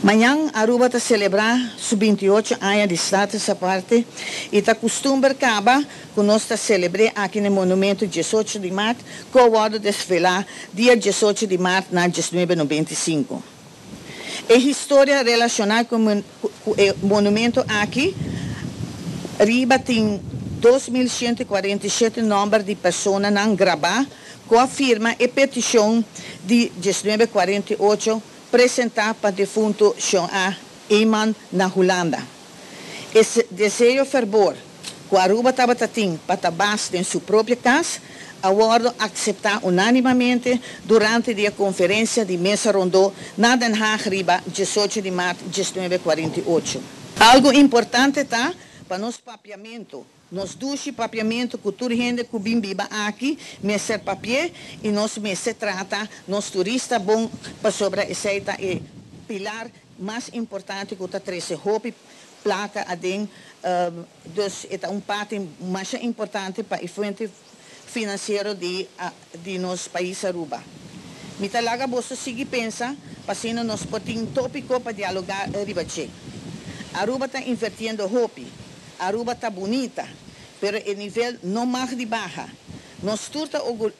Amanhã, Aruba está celebrar seus 28 anos de estado essa parte e está costumbre acabar com nós está celebrando aqui no monumento 18 de março, com o hora de desfilar dia 18 de março na 1995. A história relacionada com o monumento aqui, Riba tem 2.147 números de pessoas não gravar com a firma e petição de 1948 apresentar para o defunto John A. Eman na Holanda. Esse desejo fervor que Aruba estava tendo para trabalhar em sua própria casa, agora aceitar unanimemente durante a conferência de mesa rondô na Den Haag Riba 18 de março de 1948. Algo importante está para nosso papiamento. Nós dois papiamento que toda gente que vem viva aqui, me ser papier e nós me se trata, nós turista bom para sobre essa pilar mais importante que está trazendo roupa, placa adem, dus é parte mais importante para o fonte financeiro de nosso país Aruba. Me talaga você seguir pensa, para se nós podemos tópico para dialogar ribache. Aruba está invertindo roupa. Aruba está bonita, pero o nível não mais de baixa. Nós estamos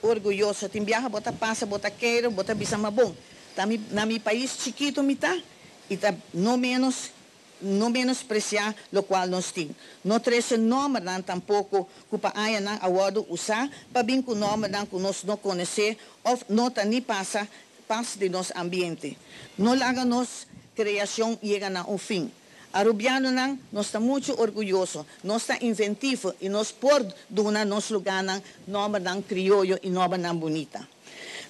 orgulhosos, tem viaja, bota passa, bota queiro, bota bisama bom. Na meu país chiquito, me tá, e tá não menospreciar o qual nós temos. Não traz nome tampouco que para aí não aguardo usar, para bem que o nome que nós não conhecer, ou não tá nem passa de nosso ambiente. Não laga nossa criação chega a um fim. Arubiano nós estamos muito orgulhosos, nós estamos inventivos e nós podemos dar nosso lugar nome crioulo e nome bonita.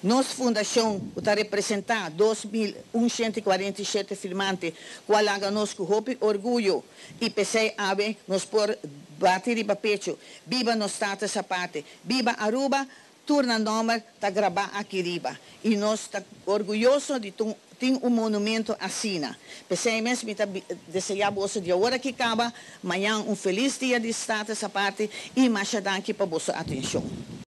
Nossa fundação está representar 2.147 firmantes, qual haga nós com orgulho e pensei ave nós por bater e pecho, viva nos status essa parte, viva Aruba, turna nome está gravar aqui riba e nós estamos orgulhosos de tem monumento assim. Pensei mesmo que desejar você de hora que acaba, amanhã feliz dia de estar essa parte e mais aqui para a vossa atenção.